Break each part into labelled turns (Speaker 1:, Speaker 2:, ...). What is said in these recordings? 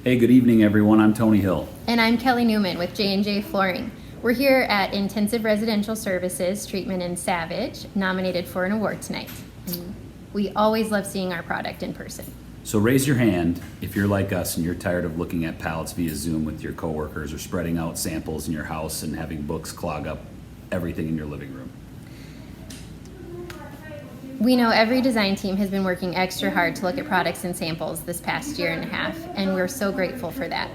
Speaker 1: Hey, good evening, everyone. I'm Tony Hill.
Speaker 2: And I'm Kelly Newman with J&J Flooring. We're here at Intensive Residential Services Treatment in Savage, nominated for an award tonight. And we always love seeing our product in person.
Speaker 1: So raise your hand if you're like us and you're tired of looking at pallets via Zoom with your coworkers or spreading out samples in your house and having books clog up everything in your living room.
Speaker 2: We know every design team has been working extra hard to look at products and samples this past year and a half, and we're so grateful for that.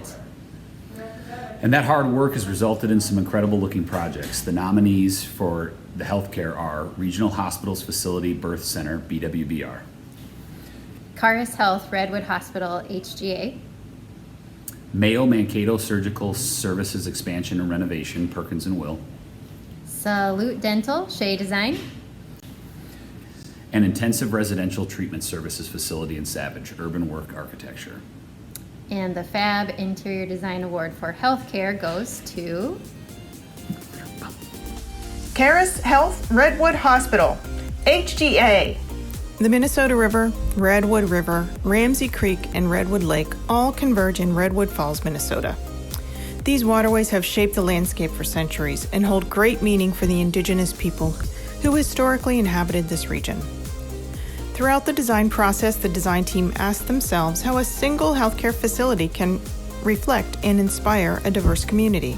Speaker 1: And that hard work has resulted in some incredible looking projects. The nominees for the healthcare are Regional Hospitals Facility Birth Center, BWBR.
Speaker 2: Caris Health Redwood Hospital, HGA.
Speaker 1: Mayo Mankato Surgical Services Expansion and Renovation, Perkins and Will.
Speaker 2: Salute Dental, Shea Design.
Speaker 1: And Intensive Residential Treatment Services Facility in Savage, Urban Work Architecture.
Speaker 2: And the FAB Interior Design Award for Healthcare goes to
Speaker 3: Caris Health Redwood Hospital, HGA.
Speaker 4: The Minnesota River, Redwood River, Ramsey Creek, and Redwood Lake all converge in Redwood Falls, Minnesota. These waterways have shaped the landscape for centuries and hold great meaning for the indigenous people who historically inhabited this region. Throughout the design process, the design team asked themselves how a single healthcare facility can reflect and inspire a diverse community.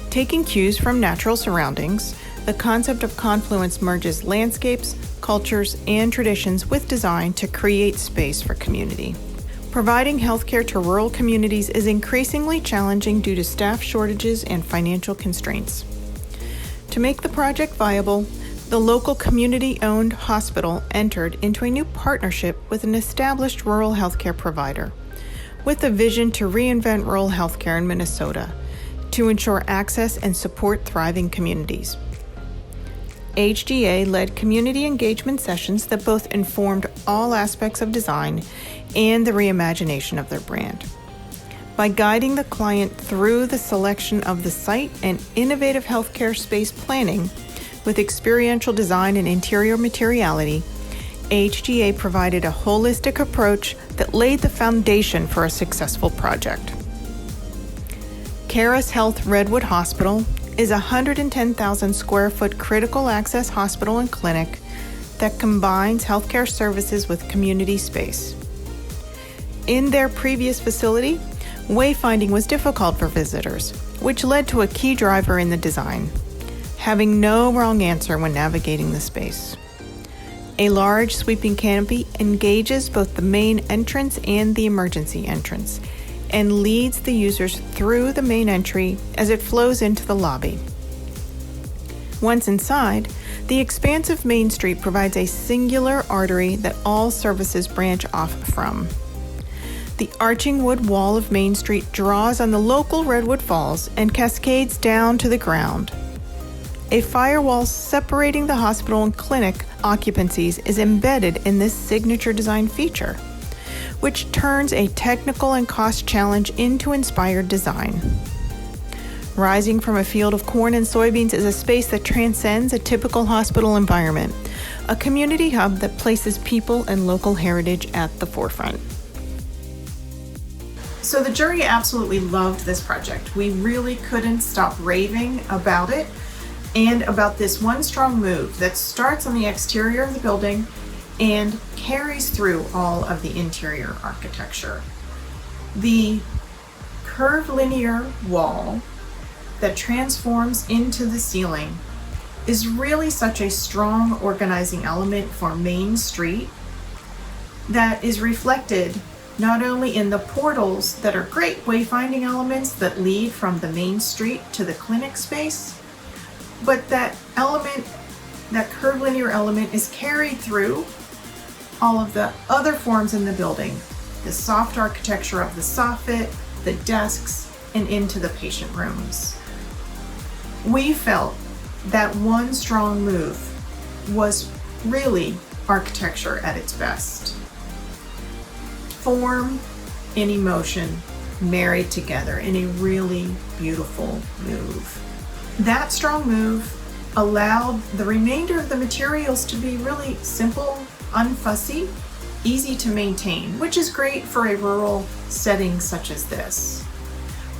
Speaker 4: Taking cues from natural surroundings, the concept of confluence merges landscapes, cultures, and traditions with design to create space for community. Providing healthcare to rural communities is increasingly challenging due to staff shortages and financial constraints. To make the project viable, the local community-owned hospital entered into a new partnership with an established rural healthcare provider, with a vision to reinvent rural healthcare in Minnesota to ensure access and support thriving communities. HGA led community engagement sessions that both informed all aspects of design and the reimagination of their brand. By guiding the client through the selection of the site and innovative healthcare space planning, with experiential design and interior materiality, HGA provided a holistic approach that laid the foundation for a successful project. Caris Health Redwood Hospital is a 110,000 square foot critical access hospital and clinic that combines healthcare services with community space. In their previous facility, wayfinding was difficult for visitors, which led to a key driver in the design: having no wrong answer when navigating the space. A large sweeping canopy engages both the main entrance and the emergency entrance and leads the users through the main entry as it flows into the lobby. Once inside, the expansive Main Street provides a singular artery that all services branch off from. The arching wood wall of Main Street draws on the local Redwood Falls and cascades down to the ground. A firewall separating the hospital and clinic occupancies is embedded in this signature design feature, which turns a technical and cost challenge into inspired design. Rising from a field of corn and soybeans is a space that transcends a typical hospital environment, a community hub that places people and local heritage at the forefront.
Speaker 3: So the jury absolutely loved this project. We really couldn't stop raving about it and about this one strong move that starts on the exterior of the building and carries through all of the interior architecture. The curvilinear wall that transforms into the ceiling is really such a strong organizing element for Main Street that is reflected not only in the portals that are great wayfinding elements that lead from the Main Street to the clinic space, but that element, that curvilinear element, is carried through all of the other forms in the building, the soft architecture of the soffit, the desks, and into the patient rooms. We felt that one strong move was really architecture at its best. Form and emotion married together in a really beautiful move. That strong move allowed the remainder of the materials to be really simple, unfussy, easy to maintain, which is great for a rural setting such as this.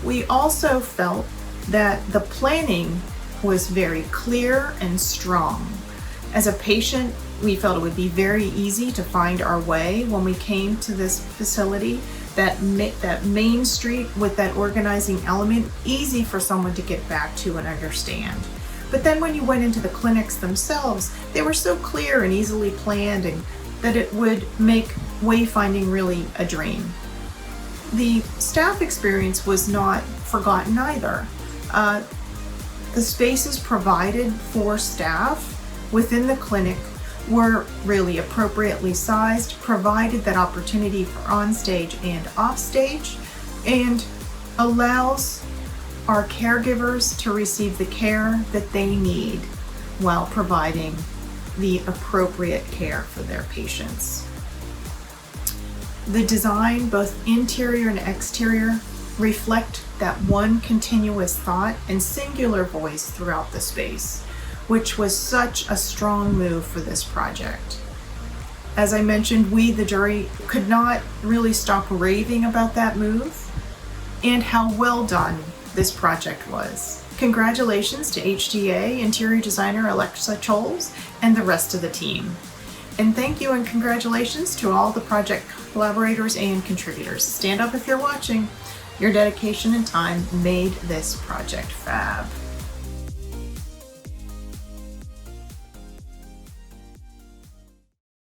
Speaker 3: We also felt that the planning was very clear and strong. As a patient, we felt it would be very easy to find our way when we came to this facility. That main street with that organizing element, easy for someone to get back to and understand. But then when you went into the clinics themselves, they were so clear and easily planned, and that it would make wayfinding really a dream. The staff experience was not forgotten either. The spaces provided for staff within the clinic were really appropriately sized, provided that opportunity for onstage and offstage, and allows our caregivers to receive the care that they need while providing the appropriate care for their patients. The design, both interior and exterior, reflect that one continuous thought and singular voice throughout the space, which was such a strong move for this project. As I mentioned, we, the jury, could not really stop raving about that move and how well done this project was. Congratulations to HDA interior designer Alexa Choles and the rest of the team. And thank you and congratulations to all the project collaborators and contributors. Stand up if you're watching. Your dedication and time made this project fab.